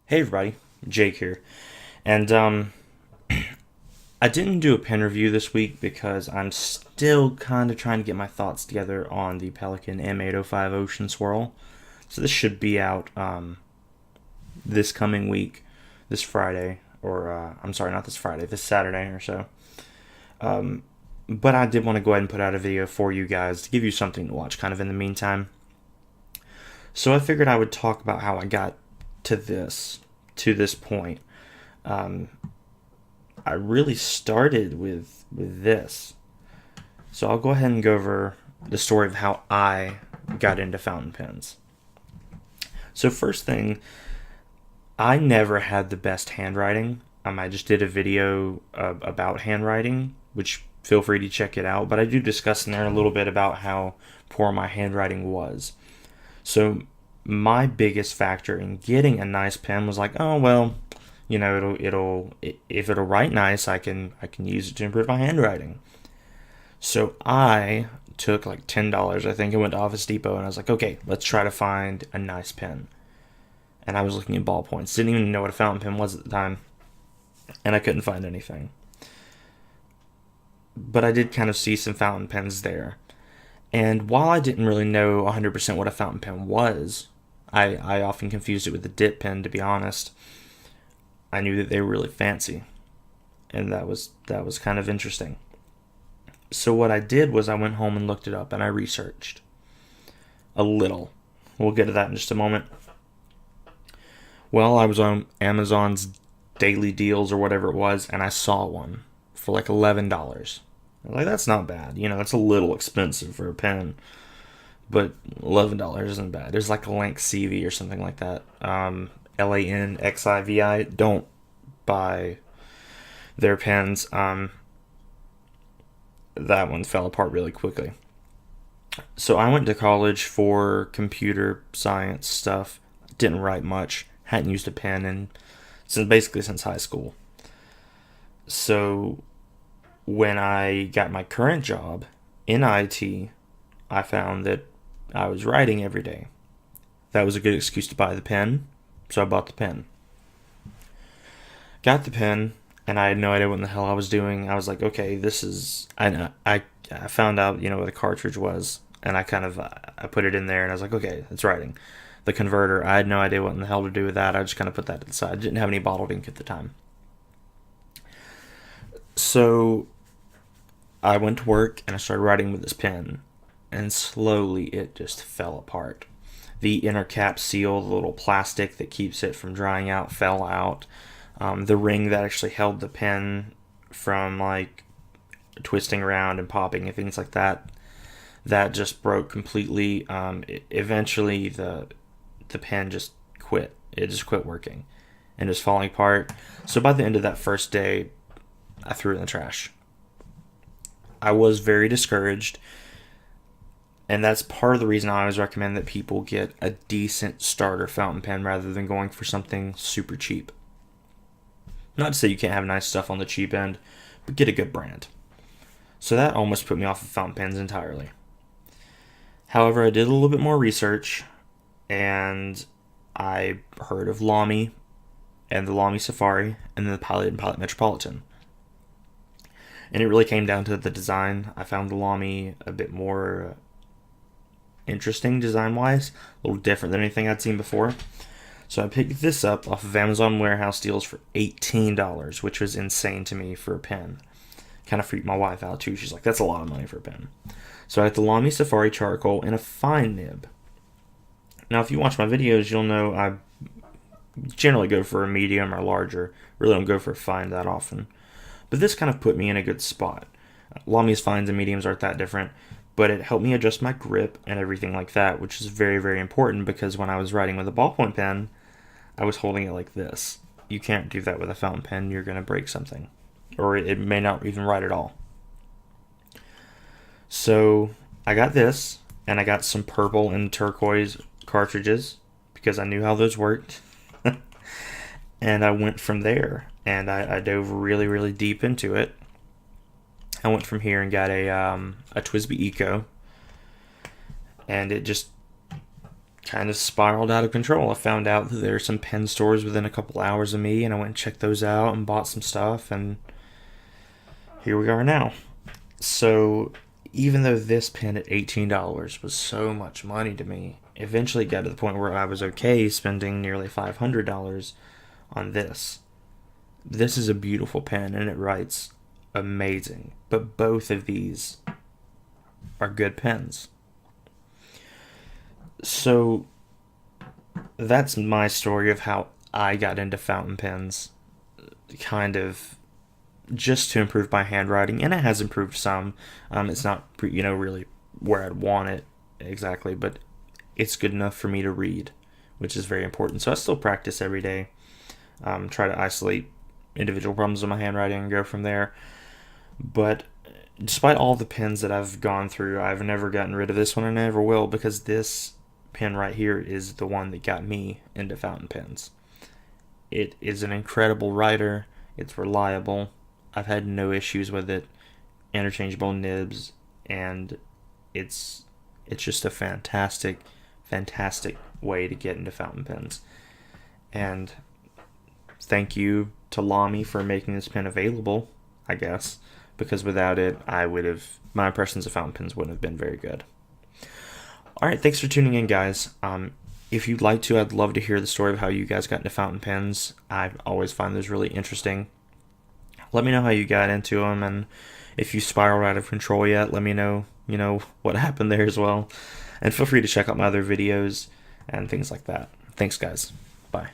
Hey everybody, Jake here. And I didn't do a pen review this week because I'm still kind of trying to get my thoughts together on the Pelican M805 Ocean Swirl. So this should be out this coming week, this Friday, or I'm sorry, not this Friday, this Saturday or so. But I did want to go ahead and put out a video for you guys to give you something to watch kind of in the meantime. So I figured I would talk about how I got to this point. I really started with this. So I'll go ahead and go over the story of how I got into fountain pens. So first thing, I never had the best handwriting. I just did a video about handwriting, which feel free to check it out. But I do discuss in there a little bit about how poor my handwriting was. So my biggest factor in getting a nice pen was like, oh well, if it'll write nice, I can use it to improve my handwriting. So I took like $10, I think, and went to Office Depot, and I was like, okay, let's try to find a nice pen. And I was looking at ballpoints, didn't even know what a fountain pen was at the time, and I couldn't find anything. But I did kind of see some fountain pens there. And while I didn't really know 100% what a fountain pen was, I often confused it with a dip pen, to be honest. I knew that they were really fancy, and that was kind of interesting. So what I did was I went home and looked it up, and I researched a little. We'll get to that in just a moment. Well, I was on Amazon's daily deals or whatever it was, and I saw one for like $11. I was like, that's not bad. It's a little expensive for a pen, but $11 isn't bad. There's like a Lanxivi CV or something like that. Lanxivi. Don't buy their pens. That one fell apart really quickly. So I went to college for computer science stuff. Didn't write much. Hadn't used a pen since high school. So when I got my current job in IT, I found that I was writing every day. That was a good excuse to buy the pen, so I bought the pen. Got the pen, and I had no idea what in the hell I was doing. I was like, okay, this is... I found out, what a cartridge was, and I put it in there, and I was like, okay, it's writing. The converter, I had no idea what in the hell to do with that. I just kind of put that to the side. I didn't have any bottled ink at the time. So I went to work, and I started writing with this pen, and slowly it just fell apart. The inner cap seal, the little plastic that keeps it from drying out, fell out. The ring that actually held the pen from like twisting around and popping and things like that, that just broke completely. Eventually, the pen just quit. It just quit working and just falling apart. So by the end of that first day, I threw it in the trash. I was very discouraged. And that's part of the reason I always recommend that people get a decent starter fountain pen rather than going for something super cheap. Not to say you can't have nice stuff on the cheap end, but get a good brand. So that almost put me off of fountain pens entirely. However, I did a little bit more research, and I heard of Lamy and the Lamy Safari and then the Pilot and Pilot Metropolitan. And it really came down to the design. I found the Lamy a bit more interesting design-wise, a little different than anything I'd seen before. So I picked this up off of Amazon Warehouse Deals for $18, which was insane to me for a pen. Kind of freaked my wife out too. She's like, that's a lot of money for a pen. So I got the Lamy Safari Charcoal in a fine nib. Now, if you watch my videos, you'll know I generally go for a medium or larger. Really don't go for a fine that often. But this kind of put me in a good spot. Lamy's fines and mediums aren't that different, but it helped me adjust my grip and everything like that, which is very, very important because when I was writing with a ballpoint pen, I was holding it like this. You can't do that with a fountain pen. You're going to break something, or it may not even write at all. So I got this, and I got some purple and turquoise cartridges because I knew how those worked. And I went from there, and I dove really, really deep into it. I went from here and got a TWSBI Eco, and it just kind of spiraled out of control. I found out that there are some pen stores within a couple hours of me, and I went and checked those out and bought some stuff, and here we are now. So even though this pen at $18 was so much money to me, eventually got to the point where I was okay spending nearly $500 on this. This is a beautiful pen and it writes amazing, but both of these are good pens. So that's my story of how I got into fountain pens, kind of just to improve my handwriting, and it has improved some. It's not, really where I'd want it exactly, but it's good enough for me to read, which is very important. So I still practice every day, try to isolate individual problems with my handwriting and go from there. But despite all the pens that I've gone through, I've never gotten rid of this one, and I never will, because this pen right here is the one that got me into fountain pens. It is an incredible writer. It's reliable. I've had no issues with it. Interchangeable nibs, and it's just a fantastic way to get into fountain pens. And thank you to Lamy for making this pen available, I guess, because without it, my impressions of fountain pens wouldn't have been very good. Alright, thanks for tuning in, guys. If you'd like to, I'd love to hear the story of how you guys got into fountain pens. I always find those really interesting. Let me know how you got into them, and if you spiraled out of control yet, let me know, what happened there as well. And feel free to check out my other videos and things like that. Thanks, guys. Bye.